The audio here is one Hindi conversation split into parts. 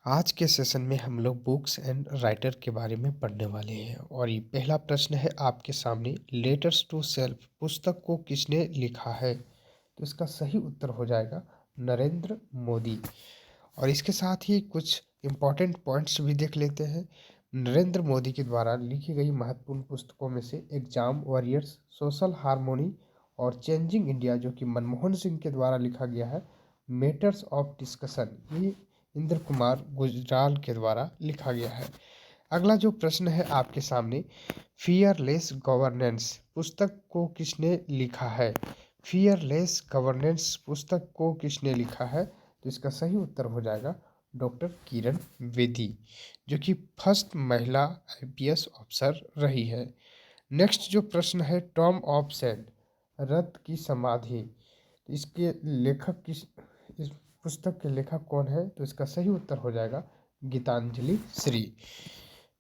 आज के सेशन में हम लोग बुक्स एंड राइटर के बारे में पढ़ने वाले हैं और ये पहला प्रश्न है आपके सामने। लेटर्स टू सेल्फ पुस्तक को किसने लिखा है? तो इसका सही उत्तर हो जाएगा नरेंद्र मोदी। और इसके साथ ही कुछ इम्पोर्टेंट पॉइंट्स भी देख लेते हैं। नरेंद्र मोदी के द्वारा लिखी गई महत्वपूर्ण पुस्तकों में से एग्जाम वॉरियर्स, सोशल हार्मोनी और चेंजिंग इंडिया जो कि मनमोहन सिंह के द्वारा लिखा गया है, मैटर्स ऑफ डिस्कशन ये इंद्र कुमार गुजराल के द्वारा लिखा गया है। अगला जो प्रश्न है आपके सामने, फियरलेस गवर्नेंस पुस्तक को किसने लिखा है? फियरलेस गवर्नेंस पुस्तक को किसने लिखा है? तो इसका सही उत्तर हो जाएगा डॉक्टर किरण बेदी, जो कि फर्स्ट महिला आईपीएस अफसर रही है। नेक्स्ट जो प्रश्न है, टॉम ऑफ सेंट रथ की समाधि, तो इसके लेखक किस इस पुस्तक के लेखक कौन है? तो इसका सही उत्तर हो जाएगा Geetanjali Shree.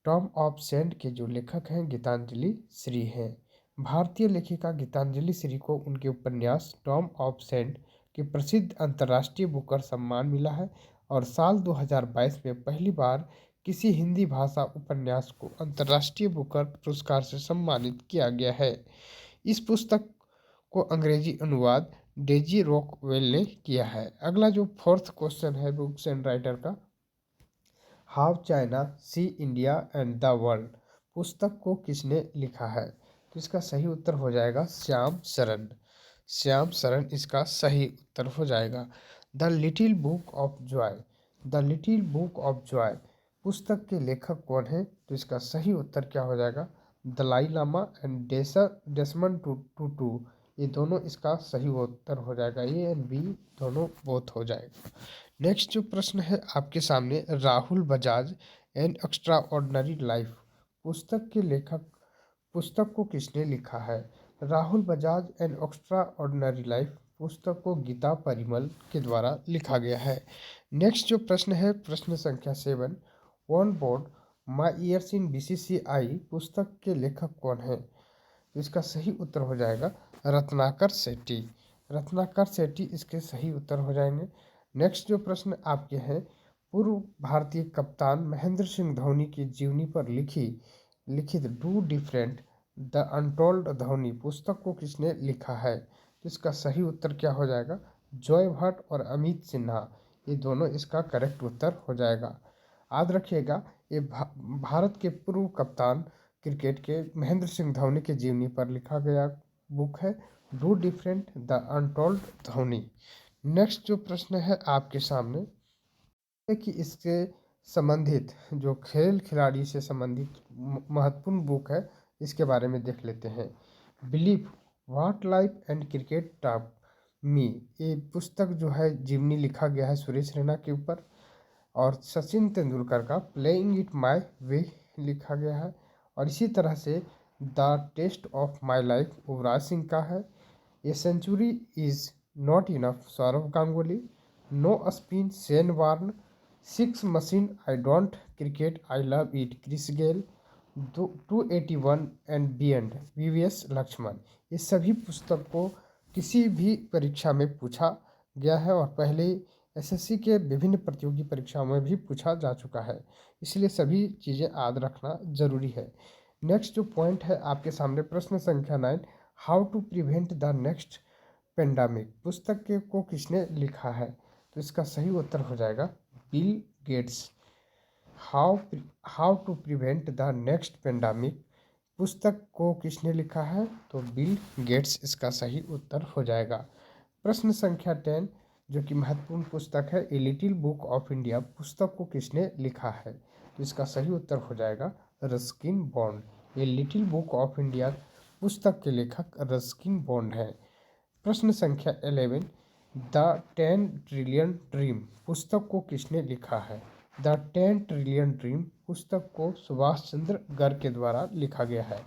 Tomb of sand के जो लेखक हैं गीतांजलि श्री हैं। भारतीय लेखिका गीतांजलि श्री को उनके उपन्यास टॉम ऑफ सेंट के प्रसिद्ध अंतर्राष्ट्रीय बुकर सम्मान मिला है और साल 2022 में पहली बार किसी हिंदी भाषा उपन्यास को अंतर्राष्ट्रीय बुकर पुरस्कार से सम्मानित किया गया है। इस पुस्तक को अंग्रेजी अनुवाद डेजी रॉकवेल ने किया है। अगला जो फोर्थ क्वेश्चन है बुक्स एंड राइटर का, how China see India and the world पुस्तक को किसने लिखा है? तो इसका सही उत्तर हो जाएगा श्याम सरन। श्याम सरन इसका सही उत्तर हो जाएगा। The little book of Joy, the little book of Joy पुस्तक के लेखक कौन है? तो इसका सही उत्तर क्या हो जाएगा? दलाई लामा एंड डेसमंड टूटू, ये दोनों इसका सही उत्तर हो जाएगा। ए एंड बी दोनों बोथ हो जाएगा। नेक्स्ट जो प्रश्न है आपके सामने, Rahul Bajaj an extra ordinary life पुस्तक के लेखक पुस्तक को किसने लिखा है? Rahul Bajaj an extra ordinary life पुस्तक को गीता परिमल के द्वारा लिखा गया है। नेक्स्ट जो प्रश्न है, प्रश्न संख्या 7, on board my years in BCCI पुस्तक के लेखक कौन है? तो इसका सही उत्तर हो जाएगा रत्नाकर सेठी। रत्नाकर सेठी इसके सही उत्तर हो जाएंगे। नेक्स्ट जो प्रश्न आपके हैं, पूर्व भारतीय कप्तान महेंद्र सिंह धोनी की जीवनी पर लिखित do different the untold Dhoni पुस्तक को किसने लिखा है? तो इसका सही उत्तर क्या हो जाएगा? जॉय भट्ट और अमित सिन्हा, ये दोनों इसका करेक्ट उत्तर हो जाएगा। याद रखिएगा, ये भारत के पूर्व कप्तान क्रिकेट के महेंद्र सिंह धोनी के जीवनी पर लिखा गया बुक है do different the untold Dhoni. Next जो प्रश्न है आपके सामने कि इससे संबंधित जो खेल खिलाड़ी से संबंधित महत्वपूर्ण बुक है इसके बारे में देख लेते हैं। Believe what life and cricket taught me, ये पुस्तक जो है जीवनी लिखा गया है सुरेश रैना के ऊपर, और सचिन तेंदुलकर का प्लेइंग इट माई वे लिखा गया है। और इसी तरह से the test of my life Yuvraj Singh का है। A century is not enough Sourav Ganguly, no spin Shane Warne, six machine I don't cricket I love it Chris Gayle, 281 and beyond VVS Laxman, ये सभी पुस्तक को किसी भी परीक्षा में पूछा गया है और पहले एसएससी के विभिन्न प्रतियोगी परीक्षाओं में भी पूछा जा चुका है, इसलिए सभी चीज़ें याद रखना जरूरी है। नेक्स्ट जो पॉइंट है आपके सामने, प्रश्न संख्या 9, how to prevent the next pandemic पुस्तक के को किसने लिखा है? तो इसका सही उत्तर हो जाएगा Bill Gates. How to prevent the next pandemic पुस्तक को किसने लिखा है? तो बिल गेट्स इसका सही उत्तर हो जाएगा। प्रश्न संख्या 10, जो कि महत्वपूर्ण पुस्तक है, ए लिटिल बुक ऑफ इंडिया पुस्तक को किसने लिखा है? तो इसका सही उत्तर हो जाएगा Ruskin bond. A little book of India पुस्तक के लेखक रस्किन बॉन्ड है। प्रश्न संख्या 11, द 10 ट्रिलियन ड्रीम पुस्तक को किसने लिखा है? द 10 ट्रिलियन ड्रीम पुस्तक को सुभाष चंद्र गर्ग के द्वारा लिखा गया है।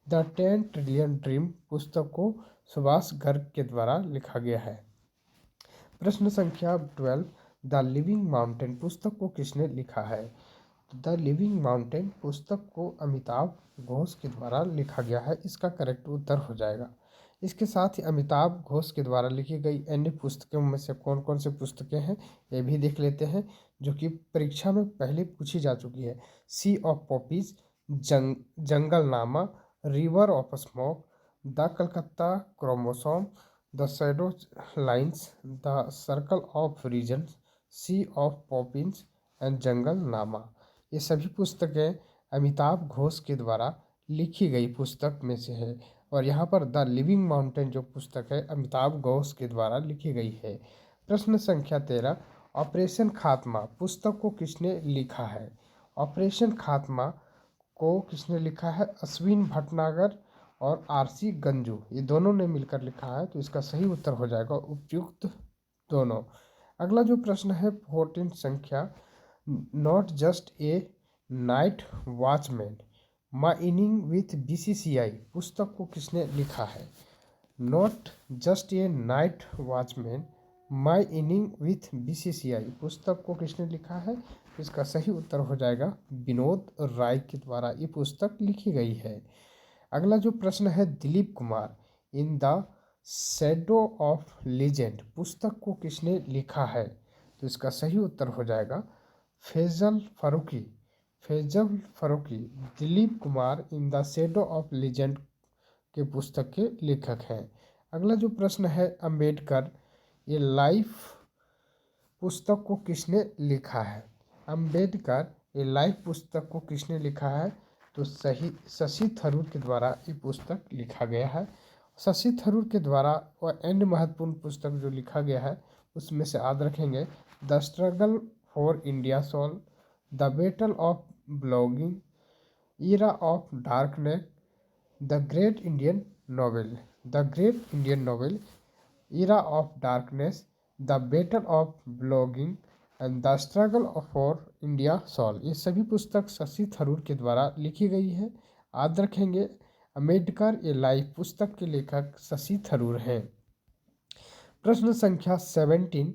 द 10 ट्रिलियन ड्रीम पुस्तक को सुभाष गर्ग के द्वारा लिखा गया है। प्रश्न संख्या 12, द लिविंग माउंटेन पुस्तक को किसने लिखा है? द लिविंग माउंटेन पुस्तक को अमिताभ घोष के द्वारा लिखा गया है, इसका करेक्ट उत्तर हो जाएगा। इसके साथ ही अमिताभ घोष के द्वारा लिखी गई अन्य पुस्तकों में से कौन कौन से पुस्तकें हैं ये भी देख लेते हैं, जो कि परीक्षा में पहले पूछी जा चुकी है। Sea of poppies, Junglenama, river of smoke, the Calcutta chromosome, the shadow lines, the circle of reason, sea of poppins and Junglenama. ये सभी पुस्तकें अमिताभ घोष के द्वारा लिखी गई पुस्तक में से है। और यहाँ पर द लिविंग माउंटेन जो पुस्तक है अमिताभ घोष के द्वारा लिखी गई है। प्रश्न संख्या 13, ऑपरेशन खात्मा पुस्तक को किसने लिखा है? ऑपरेशन खात्मा को किसने लिखा है? अश्विन भटनागर और आरसी गंजू, ये दोनों ने मिलकर लिखा है। तो इसका सही उत्तर हो जाएगा उपयुक्त दोनों। अगला जो प्रश्न है 14 संख्या, not just a night watchman my inning with BCCI पुस्तक को किसने लिखा है? Not just a night watchman my inning with BCCI पुस्तक को किसने लिखा है? इसका सही उत्तर हो जाएगा विनोद राय के द्वारा ये पुस्तक लिखी गई है। अगला जो प्रश्न है Dilip Kumar in the shadow of legend पुस्तक को किसने लिखा है? तो इसका सही उत्तर हो जाएगा Faisal Farooqui. Faisal Farooqui Dilip Kumar in the shadow of legend के पुस्तक के लेखक हैं। अगला जो प्रश्न है अंबेडकर ये लाइफ पुस्तक को किसने लिखा है? अंबेडकर ये लाइफ पुस्तक को किसने लिखा है? तो सही शशि थरूर के द्वारा ये पुस्तक लिखा गया है। शशि थरूर के द्वारा और अन्य महत्वपूर्ण पुस्तक जो लिखा गया है उसमें से याद रखेंगे the struggle for India soul, the battle of blogging, era of darkness, the great Indian novel, the great Indian novel, era of darkness, the battle of blogging and the struggle for India soul ये सभी पुस्तक शशि थरूर के द्वारा लिखी गई है। याद रखेंगे अम्बेडकर ये लाइफ पुस्तक के लेखक शशि थरूर हैं। प्रश्न संख्या 17,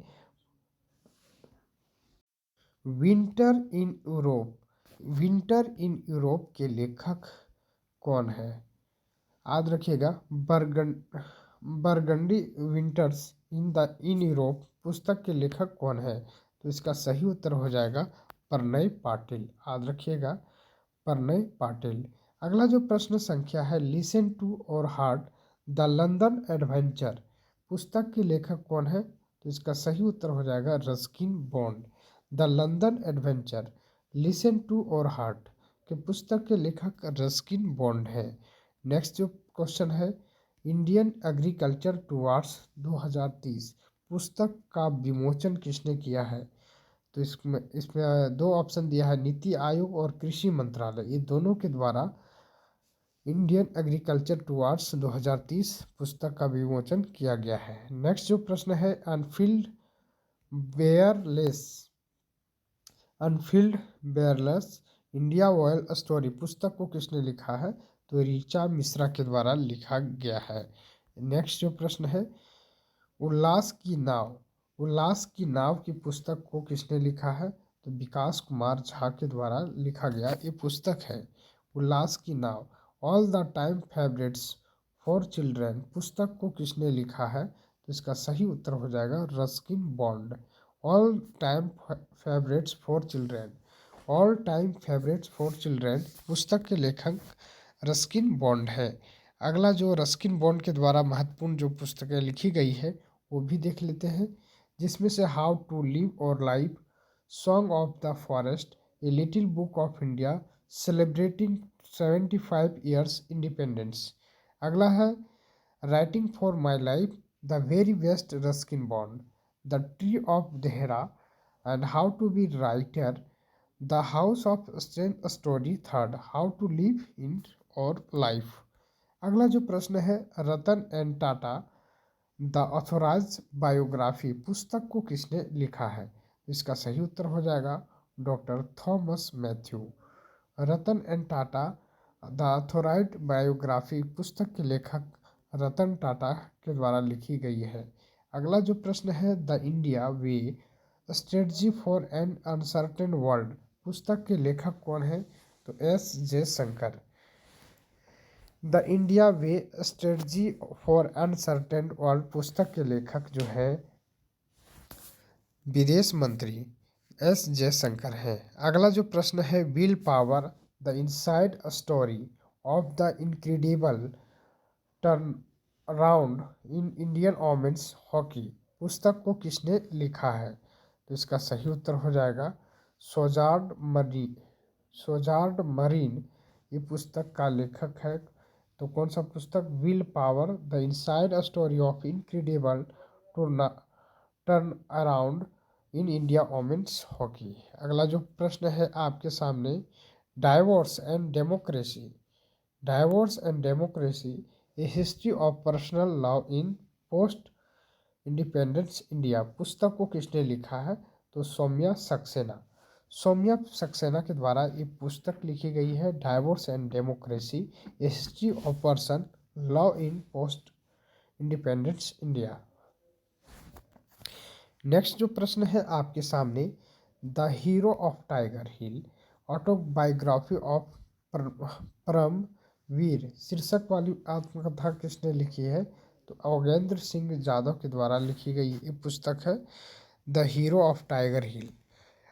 winter in Europe, winter in Europe के लेखक कौन है? याद रखिएगा बरगंडी विंटर्स इन यूरोप पुस्तक के लेखक कौन है? तो इसका सही उत्तर हो जाएगा प्रणय पाटिल। याद रखिएगा प्रणय पाटिल। अगला जो प्रश्न संख्या है लिसन टू और हार्ट द लंदन एडवेंचर पुस्तक के लेखक कौन है? तो इसका सही उत्तर हो जाएगा Ruskin Bond. The London adventure listen to और हार्ट के पुस्तक के लेखक रस्किन बॉन्ड है। नेक्स्ट जो क्वेश्चन है इंडियन एग्रीकल्चर टुवार्ड्स 2030 पुस्तक का विमोचन किसने किया है? तो इसमें दो ऑप्शन दिया है नीति आयोग और कृषि मंत्रालय, ये दोनों के द्वारा इंडियन एग्रीकल्चर टुवार्ड्स 2030 पुस्तक का विमोचन किया गया है। नेक्स्ट जो प्रश्न है अनफील्ड बेयरलेस इंडिया वॉयल स्टोरी पुस्तक को किसने लिखा है? तो ऋचा मिश्रा के द्वारा लिखा गया है। नेक्स्ट जो प्रश्न है उल्लास की नाव की पुस्तक को किसने लिखा है? तो विकास कुमार झा के द्वारा लिखा गया ये पुस्तक है उल्लास की नाव। All the time favourites for children पुस्तक को किसने लिखा है? तो इसका सही उत्तर हो जाएगा Ruskin bond. All time favourites for children, all time favourites for children पुस्तक के लेखक रस्किन बॉन्ड है। अगला जो रस्किन बॉन्ड के द्वारा महत्वपूर्ण जो पुस्तकें लिखी गई है वो भी देख लेते हैं, जिसमें से how to live our life, song of the forest, a little book of India, celebrating 75 years independence. अगला है writing for my life, the very best Ruskin Bond, the tree of Dehra and how to be writer, the house of strength story third, how to live in our life. अगला जो प्रश्न है Ratan and Tata the authorised biography पुस्तक को किसने लिखा है? इसका सही उत्तर हो जाएगा doctor Thomas Mathew. Ratan and Tata the authorised biography पुस्तक के लेखक रतन टाटा के द्वारा लिखी गई है। अगला जो प्रश्न है the India way strategy for an uncertain world पुस्तक के लेखक कौन है? तो S J Shankar. The India way strategy for uncertain world पुस्तक के लेखक जो है विदेश मंत्री एस जयशंकर है। अगला जो प्रश्न है, will power the inside story of the incredible turn around in Indian women's hockey पुस्तक को किसने लिखा है? तो इसका सही उत्तर हो जाएगा सोजार्ड मरीन ये पुस्तक का लेखक है। तो कौन सा पुस्तक? Will power the inside story of incredible turn around in India women's hockey. अगला जो प्रश्न है आपके सामने, divorce and democracy a history of personal law in post independence India पुस्तक को किसने लिखा है? तो सौम्या सक्सेना के द्वारा ये पुस्तक लिखी गई है, divorce and democracy a history of person law in post independence India. Next जो प्रश्न है आपके सामने, the hero of Tiger Hill autobiography of Paramvir शीर्षक वाली आत्मकथा किसने लिखी है? तो अवगेंद्र सिंह यादव के द्वारा लिखी गई ये पुस्तक है, द हीरो ऑफ टाइगर हिल।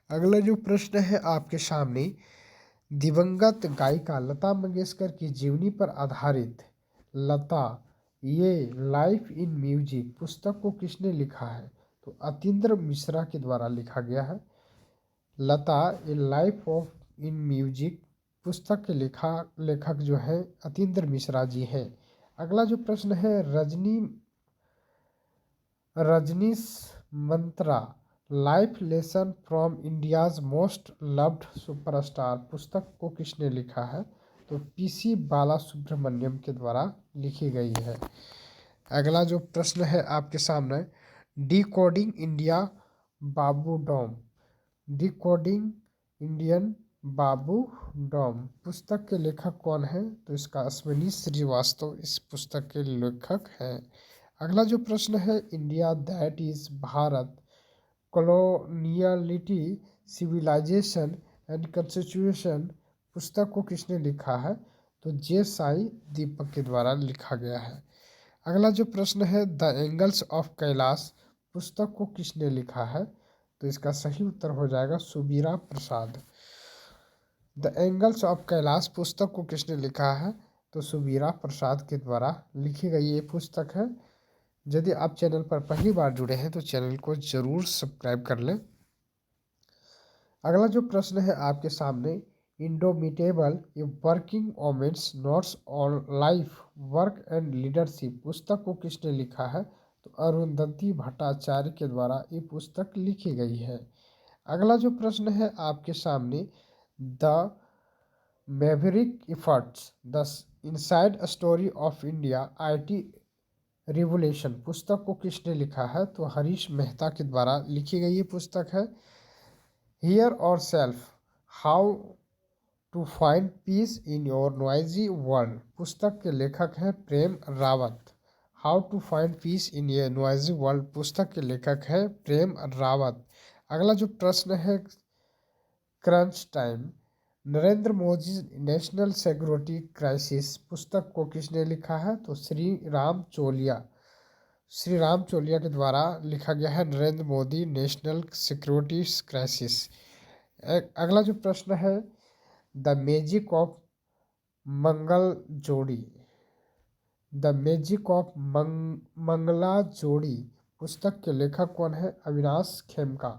अगला जो प्रश्न है आपके सामने, दिवंगत गायिका लता मंगेशकर की जीवनी पर आधारित लता ये लाइफ इन म्यूजिक पुस्तक को किसने लिखा है? तो अतीन्द्र मिश्रा के द्वारा लिखा गया है। Lata a life of in music पुस्तक के लेखक जो है अतीन्द्र मिश्रा जी हैं। अगला जो प्रश्न है, Rajnish mantra life lesson from India's most loved superstar पुस्तक को किसने लिखा है? तो पीसी बाला सुब्रमण्यम के द्वारा लिखी गई है। अगला जो प्रश्न है आपके सामने, डिकोडिंग इंडिया बाबू डॉम डिकोडिंग इंडियन बाबू डॉम पुस्तक के लेखक कौन है? तो इसका अश्विनी श्रीवास्तव इस पुस्तक के लेखक हैं। अगला जो प्रश्न है, India that is Bharat coloniality civilization and constitution पुस्तक को किसने लिखा है? तो जे साई दीपक के द्वारा लिखा गया है। अगला जो प्रश्न है, द एंगल्स ऑफ कैलाश पुस्तक को किसने लिखा है? तो इसका सही उत्तर हो जाएगा सुबीरा प्रसाद। द एंगल्स ऑफ कैलाश पुस्तक को किसने लिखा है? तो सुबीरा प्रसाद के द्वारा लिखी गई ये पुस्तक है। यदि आप चैनल पर पहली बार जुड़े हैं तो चैनल को जरूर सब्सक्राइब कर लें। अगला जो प्रश्न है आपके सामने, indomitable a working women's notes on life work and leadership पुस्तक को किसने लिखा है? तो अरुंधति भट्टाचार्य के द्वारा ये पुस्तक लिखी गई है। अगला जो प्रश्न है आपके सामने, the Maverick efforts the inside story of India IT revolution पुस्तक को किसने लिखा है? तो हरीश मेहता के द्वारा लिखी गई ये पुस्तक है। Hear yourself how to find peace in your noisy world पुस्तक के लेखक हैं Prem Rawat. How to find peace in a noisy world पुस्तक के लेखक है प्रेम रावत। अगला जो प्रश्न है, crunch time Narendra Modi national security crisis पुस्तक को किसने लिखा है? तो श्री राम चोलिया के द्वारा लिखा गया है, Narendra Modi national security crisis. अगला जो प्रश्न है, द मैजिक ऑफ मंगला जोड़ी पुस्तक के लेखक कौन है? अविनाश खेमका।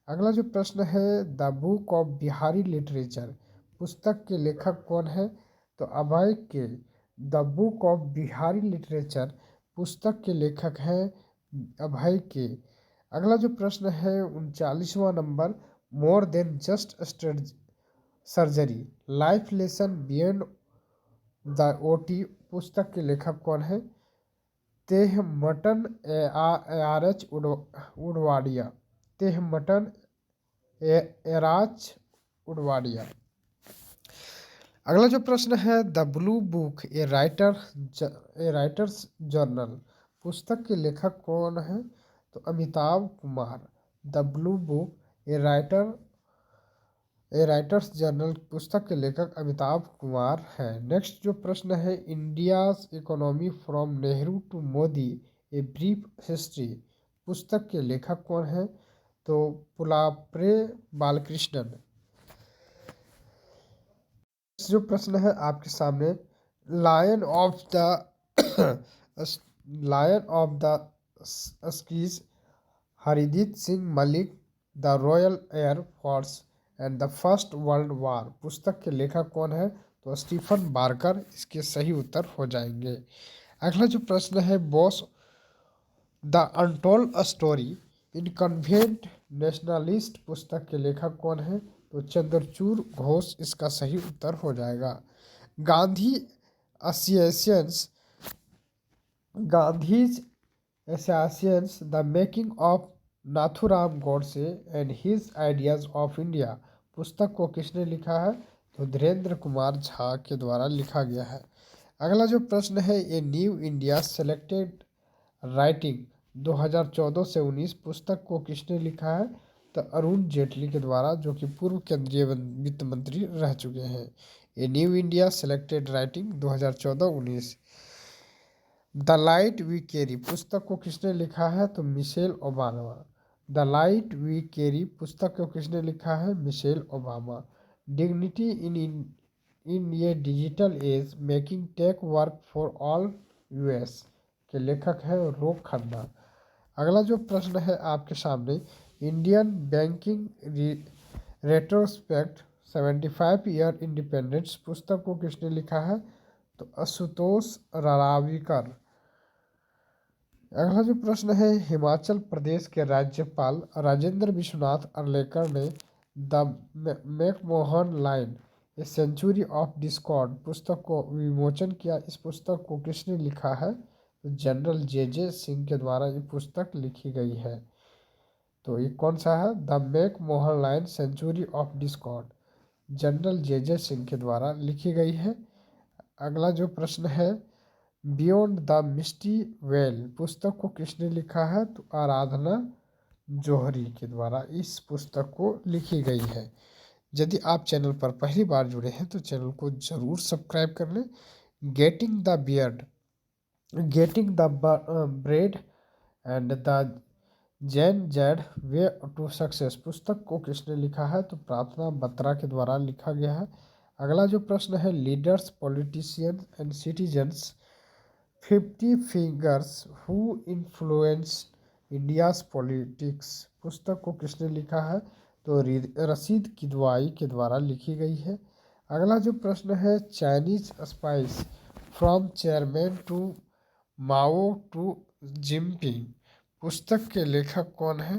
अगला जो प्रश्न है, the book of Bihari literature पुस्तक के लेखक कौन है? तो अभय के। The book of Bihari literature पुस्तक के लेखक हैं अभय के। अगला जो प्रश्न है 39वां number, more than just surgery life lesson beyond the OT पुस्तक के लेखक कौन है? तेहमटन एआरएच उडवाडिया। अगला जो प्रश्न है, the blue book A writers journal पुस्तक के लेखक कौन है? तो Amitabh Kumar. The blue book A A writers journal पुस्तक के लेखक अमिताभ कुमार हैं। नेक्स्ट जो प्रश्न है, India's economy from Nehru to Modi a brief history पुस्तक के लेखक कौन हैं? तो पुलाप्रे बालकृष्णन। जो प्रश्न है आपके सामने, lion of the lion of the skies Hardeep Singh Malik, the royal air force and the first world war पुस्तक के लेखक कौन है? तो स्टीफन बार्कर इसके सही उत्तर हो जाएंगे। अगला जो प्रश्न है, boss the untold story in convent nationalist पुस्तक के लेखक कौन है? तो चंद्रचूड़ घोष इसका सही उत्तर हो जाएगा। Gandhi associations Gandhi's associations the making of Nathuram Godse and his ideas of India पुस्तक को किसने लिखा है? तो धीरेन्द्र कुमार झा के द्वारा लिखा गया है। अगला जो प्रश्न है, ए न्यू इंडिया सेलेक्टेड राइटिंग 2014 से 19 पुस्तक को किसने लिखा है? तो अरुण जेटली के द्वारा, जो कि पूर्व केंद्रीय वित्त मंत्री रह चुके हैं। A new India selected writing 2014-19। The light we carry पुस्तक को किसने लिखा है? तो Michelle Obama. The light we carry पुस्तक को किसने लिखा है? Michelle Obama. डिग्निटी इन ये digital age making tech work for all us के लेखक है रोक खन्ना। अगला जो प्रश्न है आपके सामने, Indian banking retrospect 75 year independence पुस्तक को किसने लिखा है? तो आशुतोष रारावीकर। अगला जो प्रश्न है, हिमाचल प्रदेश के राज्यपाल राजेंद्र विश्वनाथ अर्लेकर ने the McMahon line a century of discord पुस्तक को विमोचन किया। इस पुस्तक को किसने लिखा है? तो जनरल जे सिंह के द्वारा ये पुस्तक लिखी गई है। तो ये कौन सा है? The McMahon line century of discord, general J Singh के द्वारा लिखी गई है। अगला जो प्रश्न है, बियॉन्ड द मिस्टी वेल पुस्तक को किसने लिखा है? तो आराधना जौहरी के द्वारा इस पुस्तक को लिखी गई है। यदि आप चैनल पर पहली बार जुड़े हैं तो चैनल को जरूर सब्सक्राइब कर लें। Getting the beard, getting the bread and the Gen Z way to success पुस्तक को किसने लिखा है? तो प्रार्थना बत्रा के द्वारा लिखा गया है। अगला जो प्रश्न है, leaders politicians and citizens 50 figures who influenced India's politics पुस्तक को किसने लिखा है? तो रशीद किदवाई के द्वारा लिखी गई है। अगला जो प्रश्न है, Chinese spice from chairman to Mao to Jinping पुस्तक के लेखक कौन है?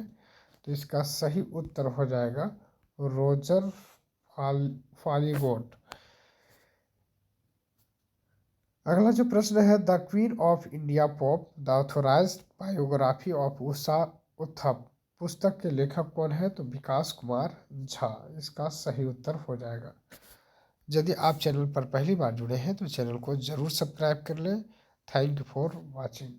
तो इसका सही उत्तर हो जाएगा रोजर फालीगोट। अगला जो प्रश्न है, the queen of India pop the authorised biography of Usha Uthup पुस्तक के लेखक कौन है? तो विकास कुमार झा इसका सही उत्तर हो जाएगा। यदि आप चैनल पर पहली बार जुड़े हैं तो चैनल को जरूर सब्सक्राइब कर लें। Thank you for watching.